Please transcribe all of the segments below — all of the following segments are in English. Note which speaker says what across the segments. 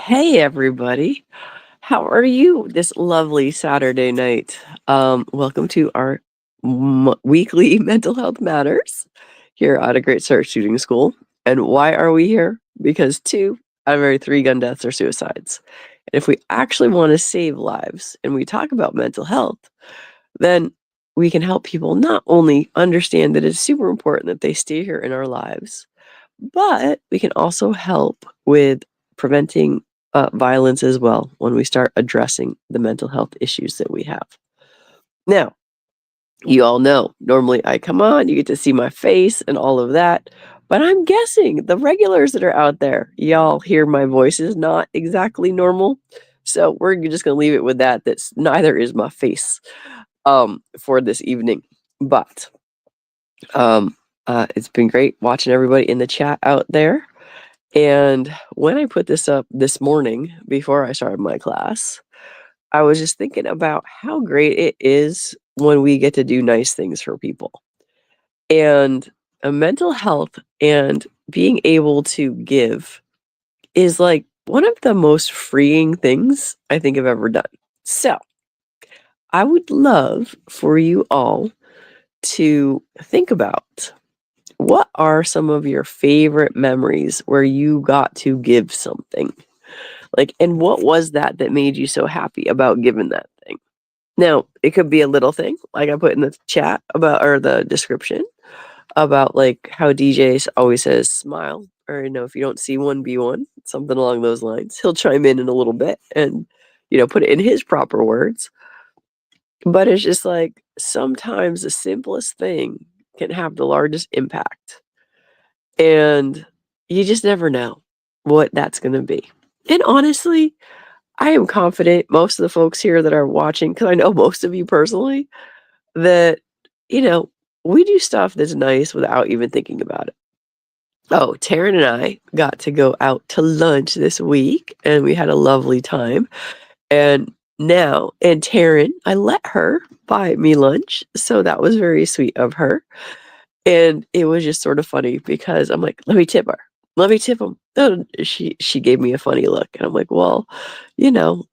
Speaker 1: Hey, everybody. How are you this lovely Saturday night? Welcome to our weekly Mental Health Matters here at a Great Start Shooting School. And why are we here? Because two out of every three gun deaths are suicides. And if we actually want to save lives and we talk about mental health, then we can help people not only understand that it's super important that they stay here in our lives, but we can also help with preventing violence as well when we start addressing the mental health issues that we have. Now, you all know, normally I come on, you get to see my face and all of that, but I'm guessing the regulars that are out there, y'all hear my voice is not exactly normal. So we're just gonna leave it with that. That's neither is my face for this evening. But it's been great watching everybody in the chat out there. And when I put this up this morning before I started my class, I was just thinking about how great it is when we get to do nice things for people. And mental health and being able to give is like one of the most freeing things I think I've ever done. So I would love for you all to think about what are some of your favorite memories where you got to give something? Like, and what was that that made you so happy about giving that thing? Now, it could be a little thing, like I put in the chat about or the description about like how always says smile, or if you don't see one, be one, something along those lines. He'll chime in a little bit and put it in his proper words. But it's just like sometimes the simplest thing can have the largest impact. And you just never know what that's gonna be. And honestly, I am confident most of the folks here that are watching, because I know most of you personally, that, you know, we do stuff that's nice without even thinking about it. Oh, Taryn and I got to go out to lunch this week, and we had a lovely time. And Taryn, I let her buy me lunch, so that was very sweet of her. And it was just sort of funny because I'm like, "Let me tip her. Let me tip him." And she gave me a funny look, and I'm like, "Well, you know,"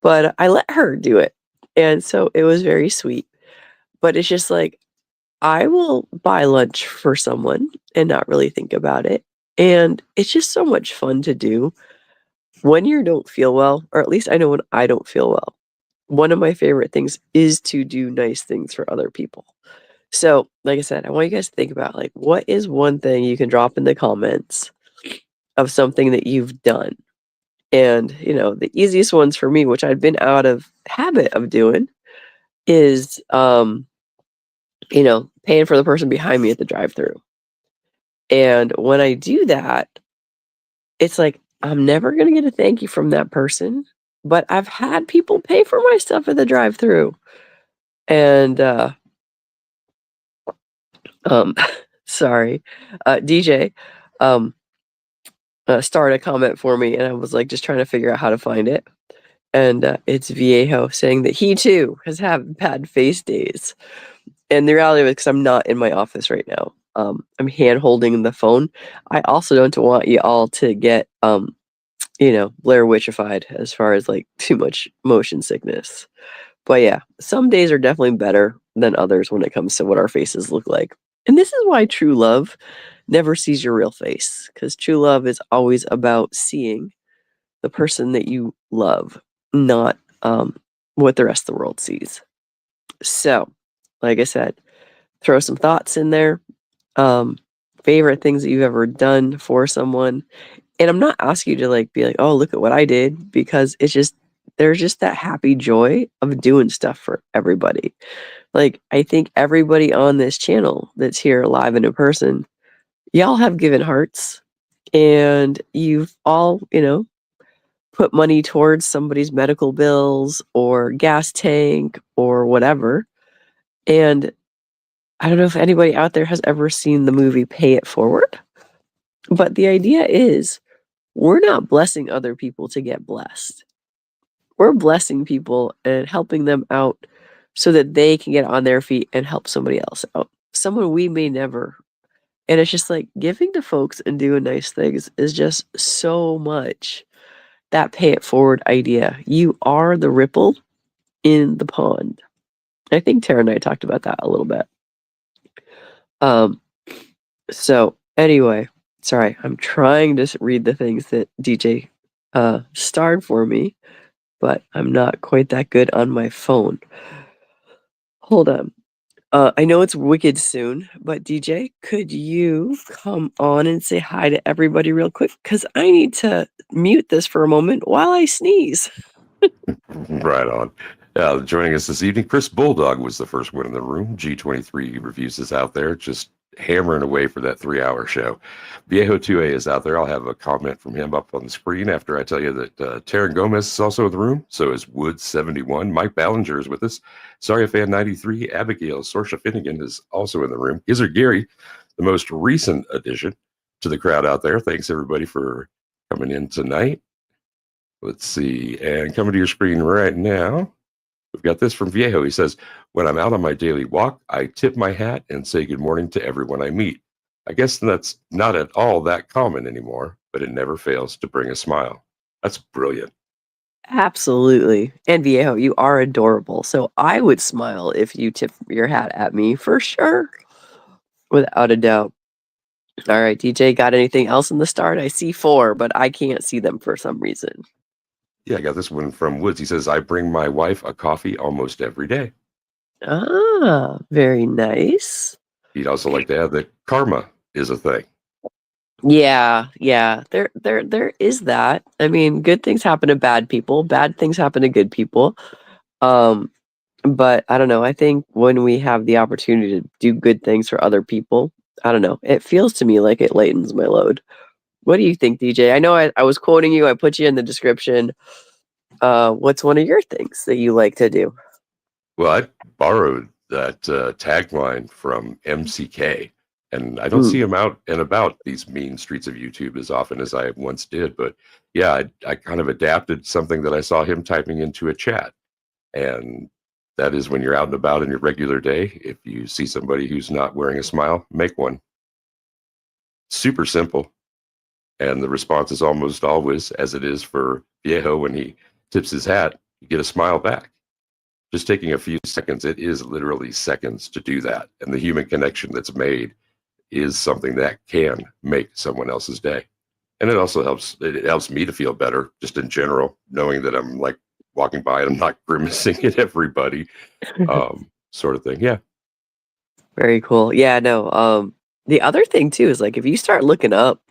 Speaker 1: but I let her do it, and so it was very sweet. But it's just like, I will buy lunch for someone and not really think about it, and it's just so much fun to do when you don't feel well, or at least I know when I don't feel well. One of my favorite things is to do nice things for other people. So, like I said, I want you guys to think about, like, what is one thing you can drop in the comments of something that you've done? And, the easiest ones for me, which I've been out of habit of doing, is, paying for the person behind me at the drive-through. And when I do that, it's like, I'm never gonna get a thank you from that person, but I've had people pay for my stuff at the drive-through. And, um, sorry, DJ, um, started a comment for me, and I was, like, just trying to figure out how to find it. And, it's Viejo saying that he too has had bad face days. And the reality of it, because I'm not in my office right now, I'm hand holding the phone. I also don't want you all to get, Blair Witchified as far as, like, too much motion sickness. But yeah, some days are definitely better than others when it comes to what our faces look like. And this is why true love never sees your real face, because true love is always about seeing the person that you love, not what the rest of the world sees. So, like I said, throw some thoughts in there. Um, Favorite things that you've ever done for someone. And I'm not asking you to be like, oh, look at what I did, because there's just that happy joy of doing stuff for everybody. Like, I think everybody on this channel that's here live and in person, y'all have given hearts, and you've all, put money towards somebody's medical bills or gas tank or whatever. And I don't know if anybody out there has ever seen the movie Pay It Forward, but the idea is we're not blessing other people to get blessed. We're blessing people and helping them out so that they can get on their feet and help somebody else out. Someone we may never. And it's just like giving to folks and doing nice things is just so much that pay it forward idea. You are the ripple in the pond. I think Tara and I talked about that a little bit. So anyway, sorry, I'm trying to read the things that DJ starred for me, but I'm not quite that good on my phone. Hold on. I know it's wicked soon, but DJ, could you come on and say hi to everybody real quick? Because I need to mute this for a moment while I sneeze.
Speaker 2: Right on. Joining us this evening, Chris Bulldog was the first one in the room. G23 Reviews is out there, just hammering away for that 3-hour show. Viejo 2A is out there. I'll have a comment from him up on the screen after I tell you that Taryn Gomez is also in the room. So is Wood71. Mike Ballinger is with us. Sorry Fan 93. Abigail Sorsha Finnegan is also in the room. Gizzard Gary, the most recent addition to the crowd out there. Thanks everybody for coming in tonight. Let's see. And coming to your screen right now, we've got this from Viejo. He says, when I'm out on my daily walk, I tip my hat and say good morning to everyone I meet. I guess that's not at all that common anymore, but it never fails to bring a smile. That's brilliant.
Speaker 1: Absolutely. And Viejo, you are adorable. So I would smile if you tip your hat at me for sure. Without a doubt. All right, DJ, got anything else in the start? I see 4, but I can't see them for some reason.
Speaker 2: Yeah, I got this one from Woods. He says, I bring my wife a coffee almost every day.
Speaker 1: Ah, very nice.
Speaker 2: He'd also like to add that karma is a thing.
Speaker 1: Yeah, yeah. There is that. I mean, good things happen to bad people, bad things happen to good people. But I don't know, I think when we have the opportunity to do good things for other people, I don't know, it feels to me like it lightens my load. What do you think, DJ? I know I was quoting you, I put you in the description. What's one of your things that you like to do?
Speaker 2: Well, I borrowed that tagline from MCK, and I don't
Speaker 1: Mm.
Speaker 2: see him out and about these mean streets of YouTube as often as I once did. But yeah, I kind of adapted something that I saw him typing into a chat. And that is when you're out and about in your regular day, if you see somebody who's not wearing a smile, make one. Super simple. And the response is almost always, as it is for Viejo when he tips his hat, you get a smile back. Just taking a few seconds, it is literally seconds to do that. And the human connection that's made is something that can make someone else's day. And it also helps me to feel better just in general, knowing that I'm like walking by and I'm not grimacing at everybody, sort of thing. Yeah.
Speaker 1: Very cool. Yeah, no, the other thing too is, like, if you start looking up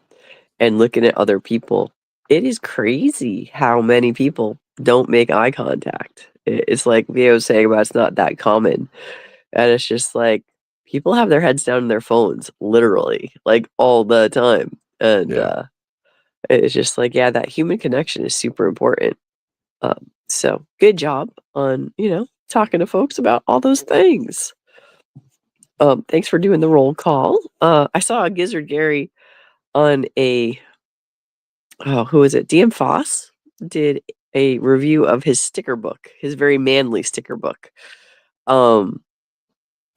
Speaker 1: and looking at other people, it is crazy how many people don't make eye contact. It's like Vio was saying about it's not that common, and it's just like, people have their heads down in their phones, literally, like, all the time, and,
Speaker 2: Yeah.
Speaker 1: it's just like, yeah, that human connection is super important. So good job on, talking to folks about all those things. Thanks for doing the roll call. I saw a Gizzard Gary on who is it? DM Foss did a review of his sticker book, his very manly sticker book. Um,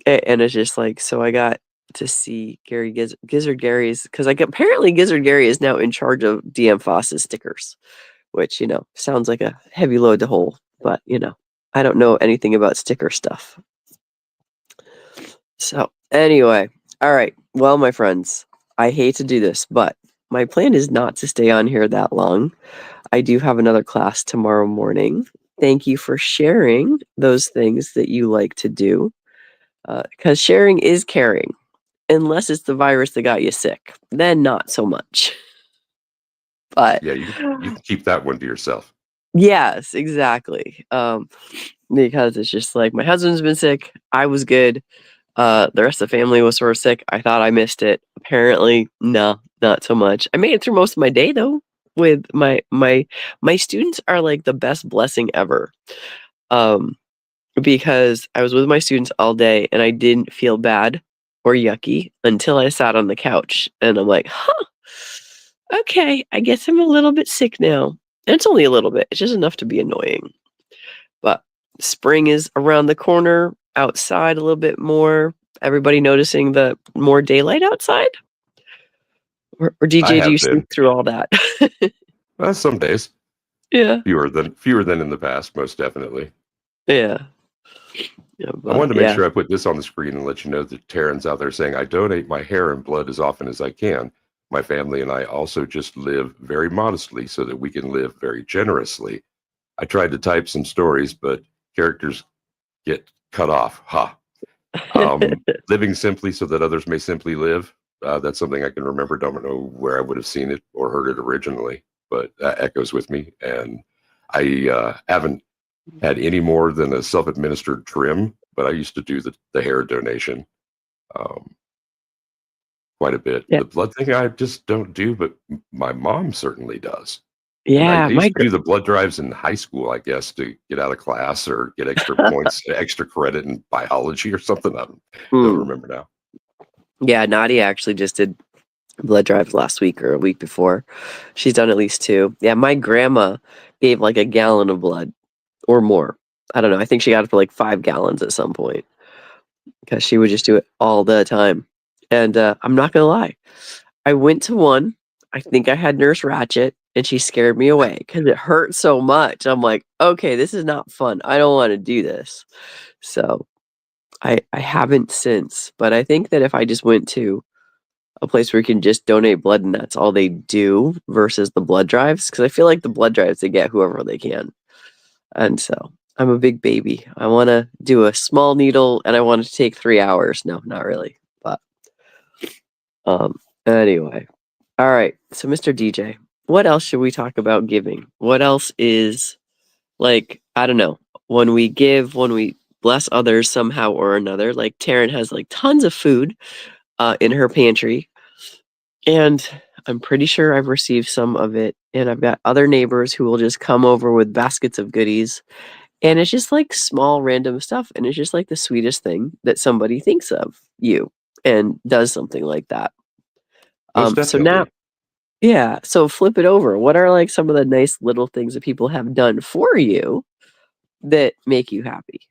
Speaker 1: and it's just like, so I got to see Gizzard Gary's, because apparently Gizzard Gary is now in charge of DM Foss's stickers, which, sounds like a heavy load to hold, but, I don't know anything about sticker stuff. So anyway, all right. Well, my friends, I hate to do this, but my plan is not to stay on here that long. I do have another class tomorrow morning. Thank you for sharing those things that you like to do, because sharing is caring, unless it's the virus that got you sick. Then not so much. But
Speaker 2: Yeah. You can keep that one to yourself.
Speaker 1: yes, exactly. Because it's just like my husband's been sick. I was good. The rest of the family was sort of sick. I thought I missed it. Apparently, no, not so much. I made it through most of my day though. With my students are like the best blessing ever. Um, because I was with my students all day and I didn't feel bad or yucky until I sat on the couch and I'm like, huh, okay, I guess I'm a little bit sick now. And it's only a little bit. It's just enough to be annoying. But spring is around the corner, outside a little bit more. Everybody noticing the more daylight outside? Or
Speaker 2: I
Speaker 1: DJ, do you
Speaker 2: have
Speaker 1: sleep
Speaker 2: been.
Speaker 1: through all that?
Speaker 2: Some days.
Speaker 1: Yeah.
Speaker 2: Fewer than in the past, most definitely.
Speaker 1: Yeah. Yeah,
Speaker 2: I
Speaker 1: but
Speaker 2: wanted to make
Speaker 1: yeah.
Speaker 2: sure I put this on the screen and let you know that Taryn's out there saying, I donate my hair and blood as often as I can. My family and I also just live very modestly so that we can live very generously. I tried to type some stories, but characters get cut off. Ha. Living simply so that others may simply live. That's something I can remember. Don't know where I would have seen it or heard it originally, but that echoes with me. And I haven't had any more than a self-administered trim, but I used to do the hair donation um, quite a bit.
Speaker 1: Yeah.
Speaker 2: The blood thing I just don't do, but my mom certainly does. And I
Speaker 1: Yeah,
Speaker 2: used to do the blood drives in high school, I guess, to get out of class or get extra points, extra credit in biology or something. I don't
Speaker 1: Mm.
Speaker 2: remember now.
Speaker 1: Yeah, Nadia actually just did blood drives last week or a week before. She's done at least 2. Yeah, my grandma gave, like, a gallon of blood or more. I don't know, I think she got it for, like, 5 gallons at some point because she would just do it all the time. And, I'm not gonna lie, I went to one, I think I had Nurse Ratched, and she scared me away because it hurt so much. I'm like, "Okay, this is not fun. I don't wanna do this." So, I haven't since, but I think that if I just went to a place where you can just donate blood and that's all they do versus the blood drives, because I feel like the blood drives, they get whoever they can, and so, I'm a big baby. I wanna do a small needle, and I want it to take 3 hours. No, not really, but, anyway. Alright, so Mr. DJ, what else should we talk about giving? What else is, like, I don't know, when we bless others somehow or another, like, Taryn has, like, tons of food, in her pantry. And I'm pretty sure I've received some of it, and I've got other neighbors who will just come over with baskets of goodies, and it's just, like, small random stuff, and it's just, like, the sweetest thing that somebody thinks of you and does something like that.
Speaker 2: Most
Speaker 1: So now
Speaker 2: definitely.
Speaker 1: yeah, so flip it over. What are, like, some of the nice little things that people have done for you that make you happy?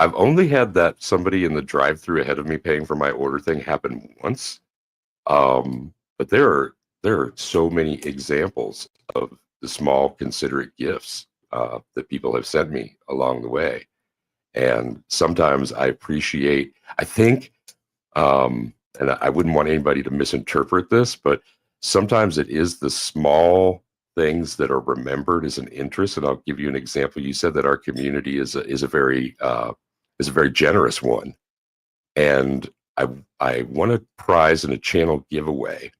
Speaker 2: I've only had that somebody in the drive-through ahead of me paying for my order thing happen once. But there are so many examples of the small considerate gifts that people have sent me along the way. And sometimes I appreciate, I think, and I wouldn't want anybody to misinterpret this, but sometimes it is the small things that are remembered as an interest. And I'll give you an example. You said that our community is a very generous one, and I won a prize in a channel giveaway,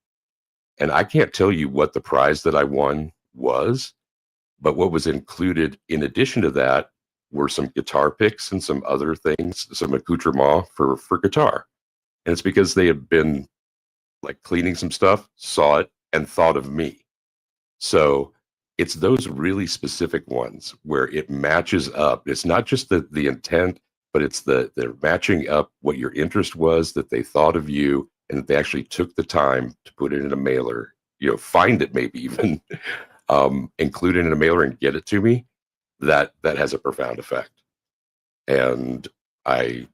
Speaker 2: and I can't tell you what the prize that I won was, but what was included in addition to that were some guitar picks and some other things, some accoutrement for guitar. And it's because they had been like cleaning some stuff, saw it, and thought of me. So it's those really specific ones where it matches up. It's not just the intent, but it's they're matching up what your interest was, that they thought of you, and that they actually took the time to put it in a mailer, find it maybe even, include it in a mailer and get it to me. That has a profound effect. And I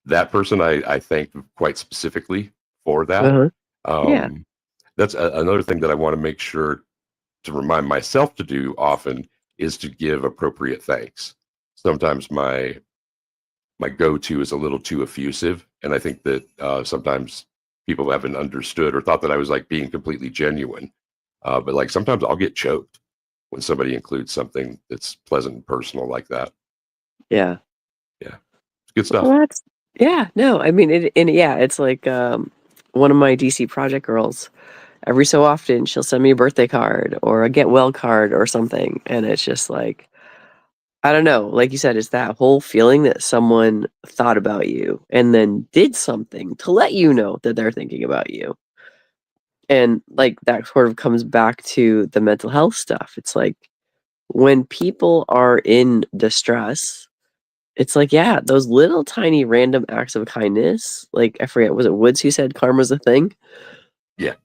Speaker 2: that person I thank quite specifically for that.
Speaker 1: Uh-huh. Yeah.
Speaker 2: Um, that's another thing that I want to make sure to remind myself to do often is to give appropriate thanks. Sometimes my go-to is a little too effusive, and I think that sometimes people haven't understood or thought that I was like being completely genuine. But like sometimes I'll get choked when somebody includes something that's pleasant and personal like that.
Speaker 1: Yeah.
Speaker 2: Yeah, it's good stuff.
Speaker 1: Well, that's yeah, no, I mean, yeah, it's like, one of my DC project girls, every so often, she'll send me a birthday card or a get well card or something, and it's just like, I don't know, like you said, it's that whole feeling that someone thought about you and then did something to let you know that they're thinking about you, and, like, that sort of comes back to the mental health stuff. It's like, when people are in distress, it's like, yeah, those little tiny random acts of kindness, like, I forget, was it Woods who said karma's a thing?
Speaker 2: Yeah.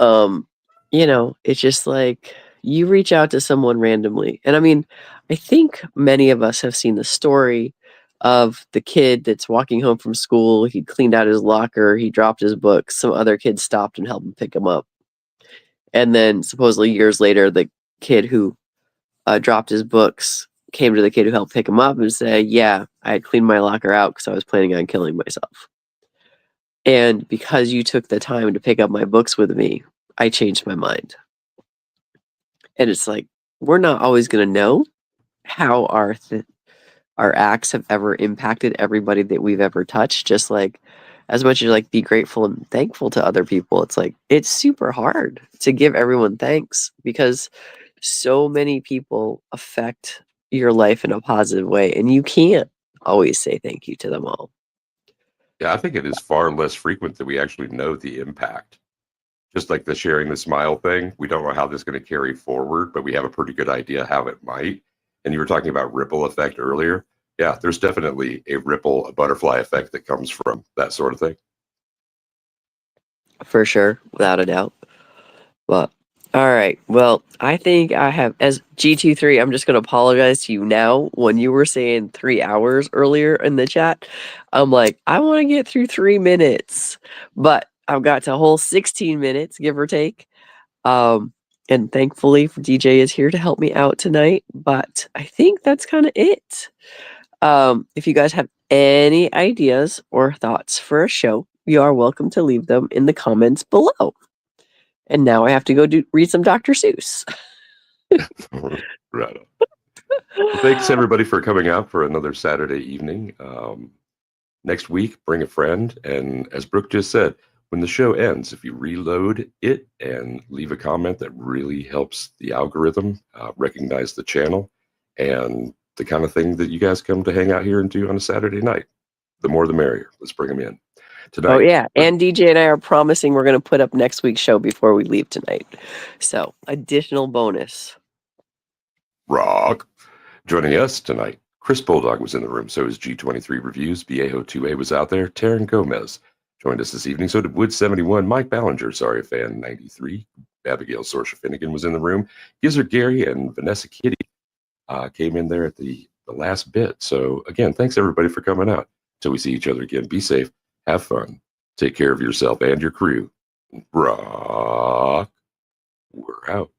Speaker 1: Um, it's just like, you reach out to someone randomly, and I mean, I think many of us have seen the story of the kid that's walking home from school, he cleaned out his locker, he dropped his books, some other kids stopped and helped him pick him up, and then supposedly years later, the kid who dropped his books came to the kid who helped pick him up and said, yeah, I had cleaned my locker out because I was planning on killing myself. And because you took the time to pick up my books with me, I changed my mind. And it's like, we're not always going to know how our acts have ever impacted everybody that we've ever touched. Just like, as much as like be grateful and thankful to other people, it's like, it's super hard to give everyone thanks because so many people affect your life in a positive way, and you can't always say thank you to them all.
Speaker 2: Yeah, I think it is far less frequent that we actually know the impact. Just like the sharing the smile thing, we don't know how this is going to carry forward, but we have a pretty good idea how it might. And you were talking about ripple effect earlier. Yeah, there's definitely a ripple, a butterfly effect that comes from that sort of thing.
Speaker 1: For sure, without a doubt. But all right, well, I think I have as G23. I'm just gonna apologize to you now. When you were saying 3 hours earlier in the chat, I'm like, I want to get through 3 minutes, but I've got to a whole 16 minutes, give or take. Um, and thankfully, DJ is here to help me out tonight. But I think that's kind of it. If you guys have any ideas or thoughts for a show, you are welcome to leave them in the comments below. And now I have to go read some Dr. Seuss.
Speaker 2: Right on. Well, thanks everybody for coming out for another Saturday evening. Next week, bring a friend. And as Brooke just said, when the show ends, if you reload it and leave a comment, that really helps the algorithm recognize the channel and the kind of thing that you guys come to hang out here and do on a Saturday night. The more the merrier. Let's bring them in.
Speaker 1: Oh,
Speaker 2: Tonight,
Speaker 1: yeah. And DJ and I are promising we're going to put up next week's show before we leave tonight. So, additional bonus.
Speaker 2: rock. Joining us tonight, Chris Bulldog was in the room. So is G23 Reviews. Viejo2A was out there. Taryn Gomez joined us this evening. So did Wood71. Mike Ballinger, sorry fan 93. Abigail Sorsha Finnegan was in the room. Gizzard Gary and Vanessa Kitty came in there at the last bit. So again, thanks everybody for coming out. Till we see each other again, be safe, have fun, take care of yourself and your crew. Rock. We're out.